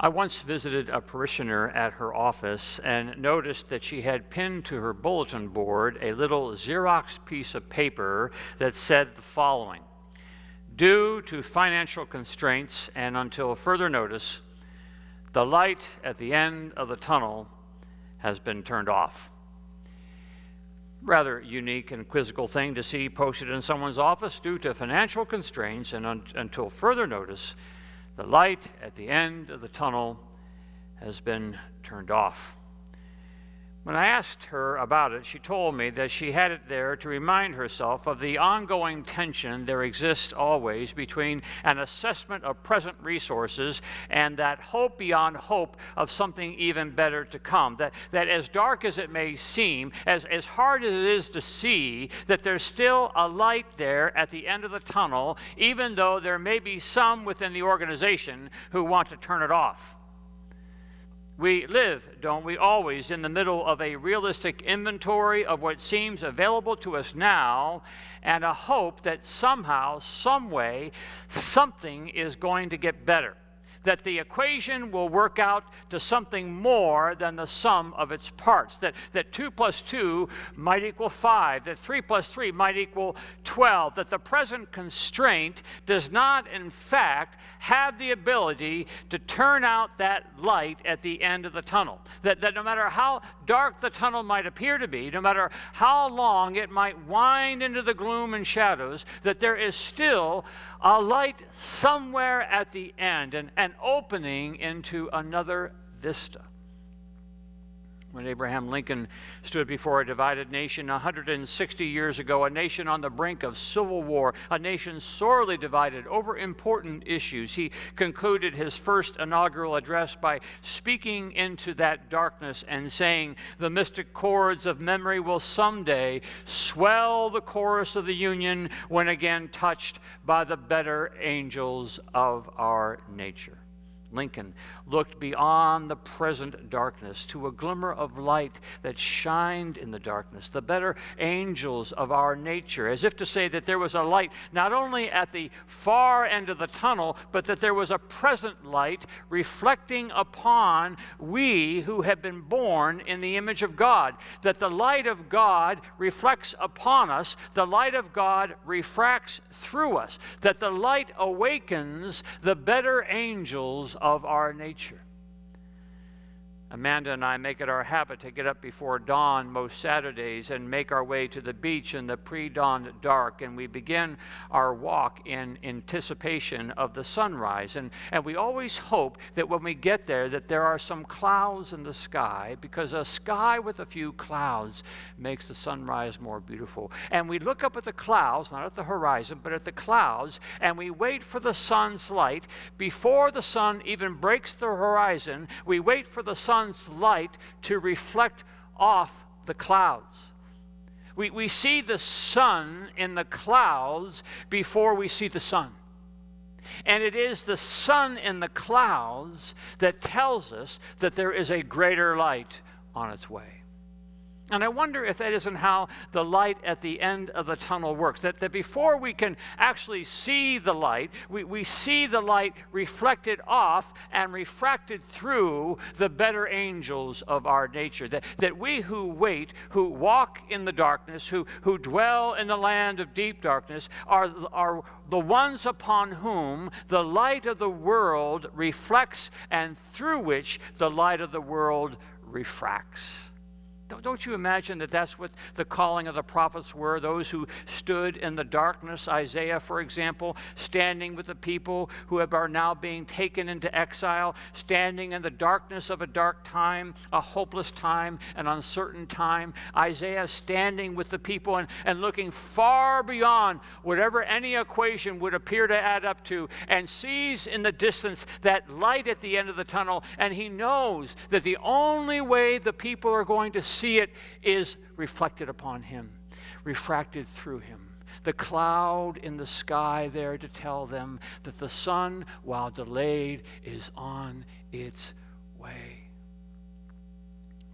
I once visited a parishioner at her office and noticed that she had pinned to her bulletin board a little Xerox piece of paper that said the following: "Due to financial constraints and until further notice, the light at the end of the tunnel has been turned off." Rather unique and quizzical thing to see posted in someone's office. Due to financial constraints and until further notice, the light at the end of the tunnel has been turned off. When I asked her about it, she told me that she had it there to remind herself of the ongoing tension there exists always between an assessment of present resources and that hope beyond hope of something even better to come. That as dark as it may seem, as hard as it is to see, that there's still a light there at the end of the tunnel, even though there may be some within the organization who want to turn it off. We live, don't we, always in the middle of a realistic inventory of what seems available to us now and a hope that somehow, some way, something is going to get better, that the equation will work out to something more than the sum of its parts, that 2 plus 2 might equal 5, that 3 plus 3 might equal 12, that the present constraint does not, in fact, have the ability to turn out that light at the end of the tunnel, that no matter how dark the tunnel might appear to be, no matter how long it might wind into the gloom and shadows, that there is still a light somewhere at the end, an opening into another vista. When Abraham Lincoln stood before a divided nation 160 years ago, a nation on the brink of civil war, a nation sorely divided over important issues, he concluded his first inaugural address by speaking into that darkness and saying, "The mystic chords of memory will someday swell the chorus of the Union when again touched by the better angels of our nature." Lincoln looked beyond the present darkness to a glimmer of light that shined in the darkness, the better angels of our nature, as if to say that there was a light not only at the far end of the tunnel, but that there was a present light reflecting upon we who have been born in the image of God, that the light of God reflects upon us, the light of God refracts through us, that the light awakens the better angels of our nature. Amanda and I make it our habit to get up before dawn most Saturdays and make our way to the beach in the pre-dawn dark, and we begin our walk in anticipation of the sunrise. And we always hope that when we get there that there are some clouds in the sky, because a sky with a few clouds makes the sunrise more beautiful. And we look up at the clouds, not at the horizon, but at the clouds, and we wait for the sun's light. Before the sun even breaks the horizon, we wait for the sun's light to reflect off the clouds. We see the sun in the clouds before we see the sun. And it is the sun in the clouds that tells us that there is a greater light on its way. And I wonder if that isn't how the light at the end of the tunnel works, that before we can actually see the light, we see the light reflected off and refracted through the better angels of our nature, that we who wait, who walk in the darkness, who dwell in the land of deep darkness, are the ones upon whom the light of the world reflects and through which the light of the world refracts. Don't you imagine that that's what the calling of the prophets were, those who stood in the darkness? Isaiah, for example, standing with the people who are now being taken into exile, standing in the darkness of a dark time, a hopeless time, an uncertain time. Isaiah standing with the people and looking far beyond whatever any equation would appear to add up to, and sees in the distance that light at the end of the tunnel, and he knows that the only way the people are going to see it is reflected upon him, refracted through him. The cloud in the sky there to tell them that the sun, while delayed, is on its way.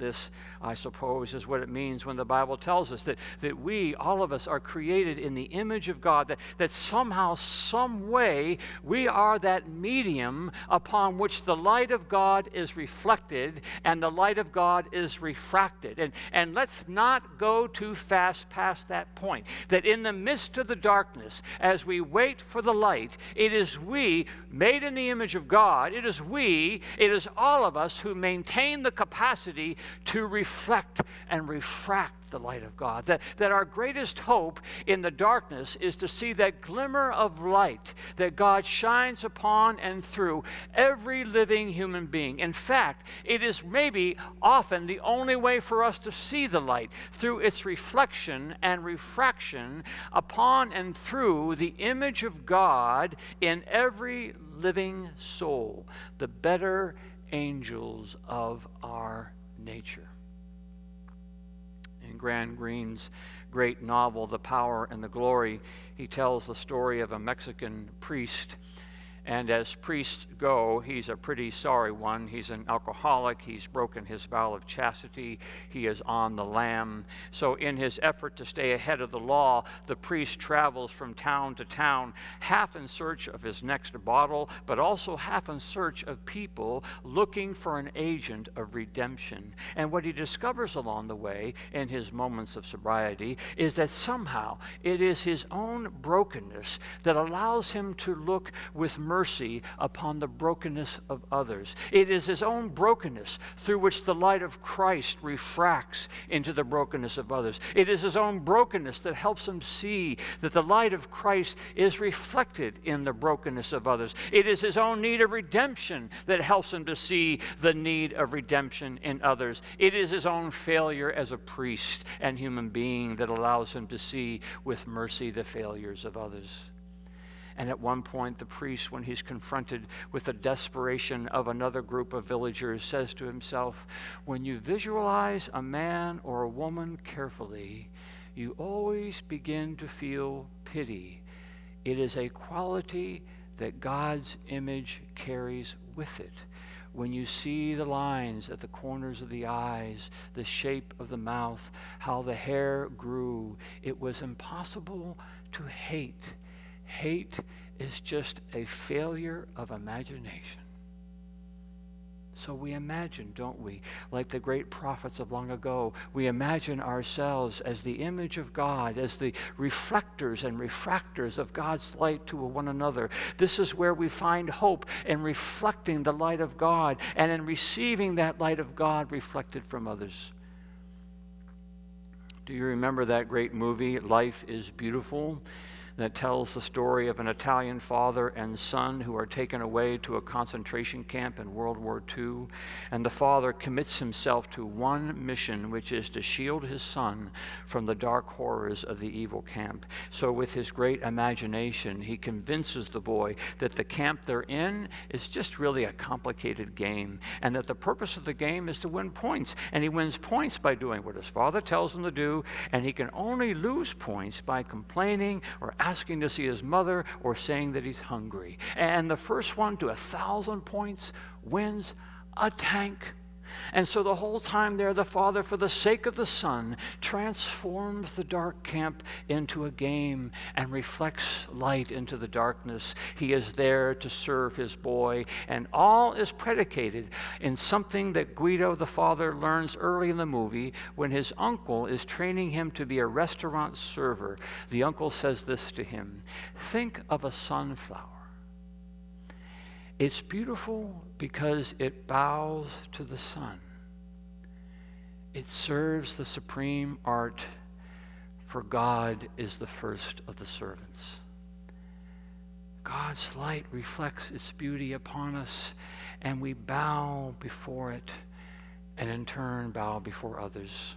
This, I suppose, is what it means when the Bible tells us that we, all of us, are created in the image of God, that somehow, some way, we are that medium upon which the light of God is reflected and the light of God is refracted. And let's not go too fast past that point, that in the midst of the darkness, as we wait for the light, it is we, made in the image of God, it is all of us who maintain the capacity to reflect and refract the light of God. That our greatest hope in the darkness is to see that glimmer of light that God shines upon and through every living human being. In fact, it is maybe often the only way for us to see the light, through its reflection and refraction upon and through the image of God in every living soul, the better angels of our nature. In Graham Greene's great novel, The Power and the Glory, he tells the story of a Mexican priest. And as priests go, he's a pretty sorry one. He's an alcoholic. He's broken his vow of chastity. He is on the lam. So in his effort to stay ahead of the law, the priest travels from town to town, half in search of his next bottle, but also half in search of people looking for an agent of redemption. And what he discovers along the way, in his moments of sobriety, is that somehow it is his own brokenness that allows him to look with mercy upon the brokenness of others. It is his own brokenness through which the light of Christ refracts into the brokenness of others. It is his own brokenness that helps him see that the light of Christ is reflected in the brokenness of others. It is his own need of redemption that helps him to see the need of redemption in others. It is his own failure as a priest and human being that allows him to see with mercy the failures of others. And at one point, the priest, when he's confronted with the desperation of another group of villagers, says to himself, when you visualize a man or a woman carefully, you always begin to feel pity. It is a quality that God's image carries with it. When you see the lines at the corners of the eyes, the shape of the mouth, how the hair grew, it was impossible to hate. Hate is just a failure of imagination. So we imagine, don't we? Like the great prophets of long ago, we imagine ourselves as the image of God, as the reflectors and refractors of God's light to one another. This is where we find hope in reflecting the light of God and in receiving that light of God reflected from others. Do you remember that great movie, Life is Beautiful? That tells the story of an Italian father and son who are taken away to a concentration camp in World War II. And the father commits himself to one mission, which is to shield his son from the dark horrors of the evil camp. So with his great imagination, he convinces the boy that the camp they're in is just really a complicated game, and that the purpose of the game is to win points. And he wins points by doing what his father tells him to do, and he can only lose points by complaining or asking to see his mother or saying that he's hungry. And the first one to 1,000 points wins a tank. And so the whole time there, the father, for the sake of the son, transforms the dark camp into a game and reflects light into the darkness. He is there to serve his boy, and all is predicated in something that Guido, the father, learns early in the movie when his uncle is training him to be a restaurant server. The uncle says this to him: think of a sunflower. It's beautiful because it bows to the sun. It serves the supreme art, for God is the first of the servants. God's light reflects its beauty upon us, and we bow before it, and in turn bow before others.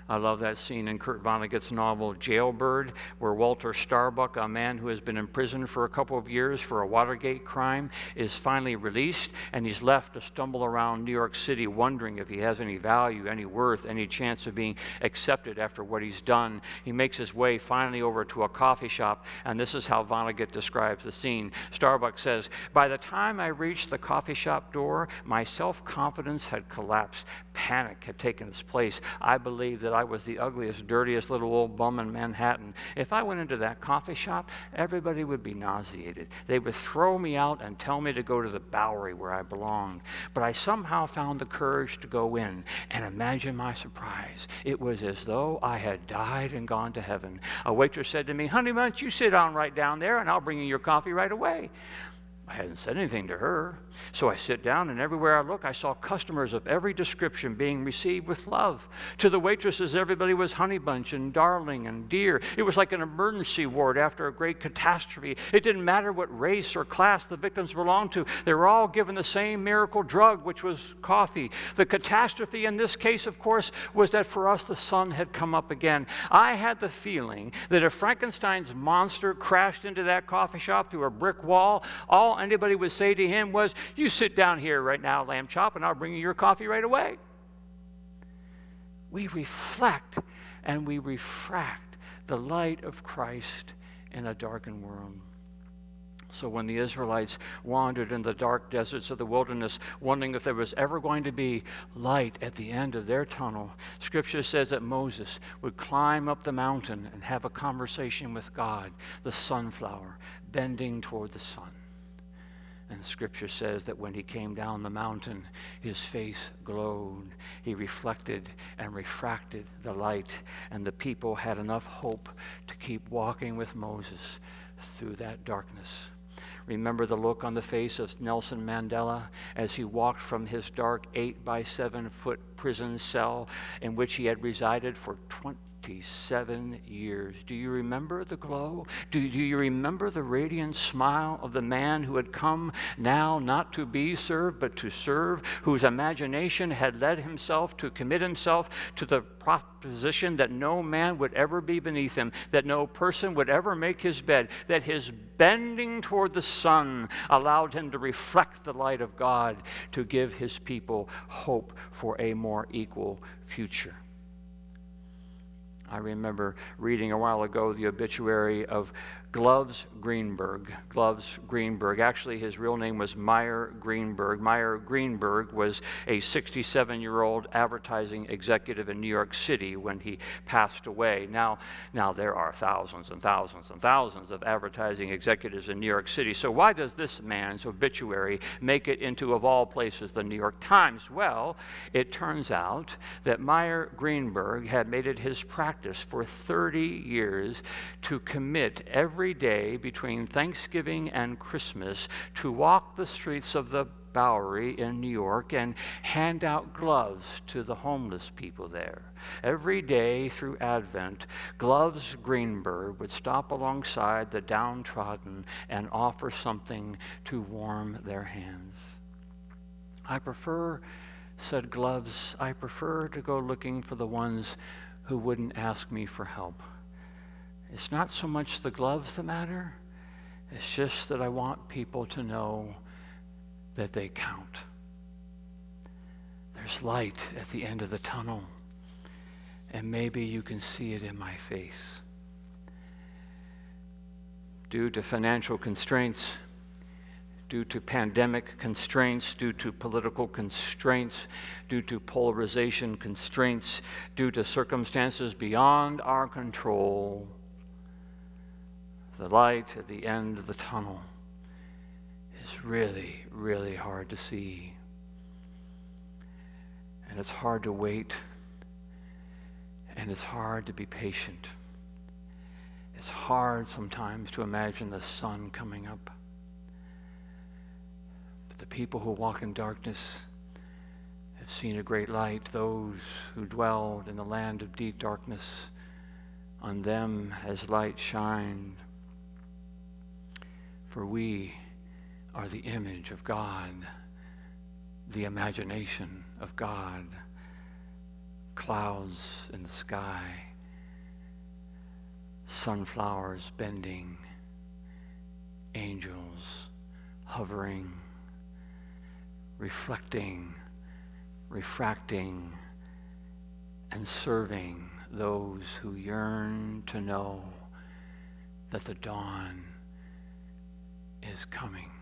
I love that scene in Kurt Vonnegut's novel Jailbird, where Walter Starbuck, a man who has been in prison for a couple of years for a Watergate crime, is finally released, and he's left to stumble around New York City wondering if he has any value, any worth, any chance of being accepted after what he's done. He makes his way finally over to a coffee shop, and this is how Vonnegut describes the scene. Starbuck says, "By the time I reached the coffee shop door, my self-confidence had collapsed. Panic had taken its place. I believed that I was the ugliest, dirtiest little old bum in Manhattan. If I went into that coffee shop, everybody would be nauseated. They would throw me out and tell me to go to the Bowery where I belonged. But I somehow found the courage to go in, and imagine my surprise. It was as though I had died and gone to heaven. A waitress said to me, 'Honey, why don't you sit down right down there, and I'll bring you your coffee right away.' I hadn't said anything to her. So I sit down, and everywhere I look, I saw customers of every description being received with love. To the waitresses, everybody was Honey Bunch and Darling and Dear. It was like an emergency ward after a great catastrophe. It didn't matter what race or class the victims belonged to. They were all given the same miracle drug, which was coffee. The catastrophe in this case, of course, was that for us the sun had come up again. I had the feeling that if Frankenstein's monster crashed into that coffee shop through a brick wall, all anybody would say to him was, 'You sit down here right now, lamb chop, and I'll bring you your coffee right away.' We reflect and we refract the light of Christ in a darkened world. So when the Israelites wandered in the dark deserts of the wilderness, wondering if there was ever going to be light at the end of their tunnel, Scripture says that Moses would climb up the mountain and have a conversation with God, the sunflower, bending toward the sun. And Scripture says that when he came down the mountain, his face glowed. He reflected and refracted the light, and the people had enough hope to keep walking with Moses through that darkness. Remember the look on the face of Nelson Mandela as he walked from his dark 8-by-7-foot prison cell in which he had resided for 27 years. Do you remember the glow? Do you remember the radiant smile of the man who had come now not to be served but to serve, whose imagination had led himself to commit himself to the proposition that no man would ever be beneath him, that no person would ever make his bed, that his bending toward the sun allowed him to reflect the light of God to give his people hope for a more equal future? I remember reading a while ago the obituary of Gloves Greenberg. Gloves Greenberg. Actually, his real name was Meyer Greenberg. Meyer Greenberg was a 67-year-old advertising executive in New York City when he passed away. Now there are thousands and thousands and thousands of advertising executives in New York City. So why does this man's obituary make it into, of all places, the New York Times? Well, it turns out that Meyer Greenberg had made it his practice for 30 years to commit every day between Thanksgiving and Christmas to walk the streets of the Bowery in New York and hand out gloves to the homeless people there. Every day through Advent, Gloves Greenberg would stop alongside the downtrodden and offer something to warm their hands. Said Gloves, I prefer to go looking for the ones who wouldn't ask me for help. It's not so much the gloves that matter, it's just that I want people to know that they count. There's light at the end of the tunnel, and maybe you can see it in my face. Due to financial constraints, due to pandemic constraints, due to political constraints, due to polarization constraints, due to circumstances beyond our control, the light at the end of the tunnel is really, really hard to see. And it's hard to wait, and it's hard to be patient. It's hard sometimes to imagine the sun coming up. But the people who walk in darkness have seen a great light. Those who dwelled in the land of deep darkness, on them has light shined. For we are the image of God, the imagination of God. clouds in the sky, sunflowers bending, angels hovering, reflecting, refracting, and serving those who yearn to know that the dawn is coming.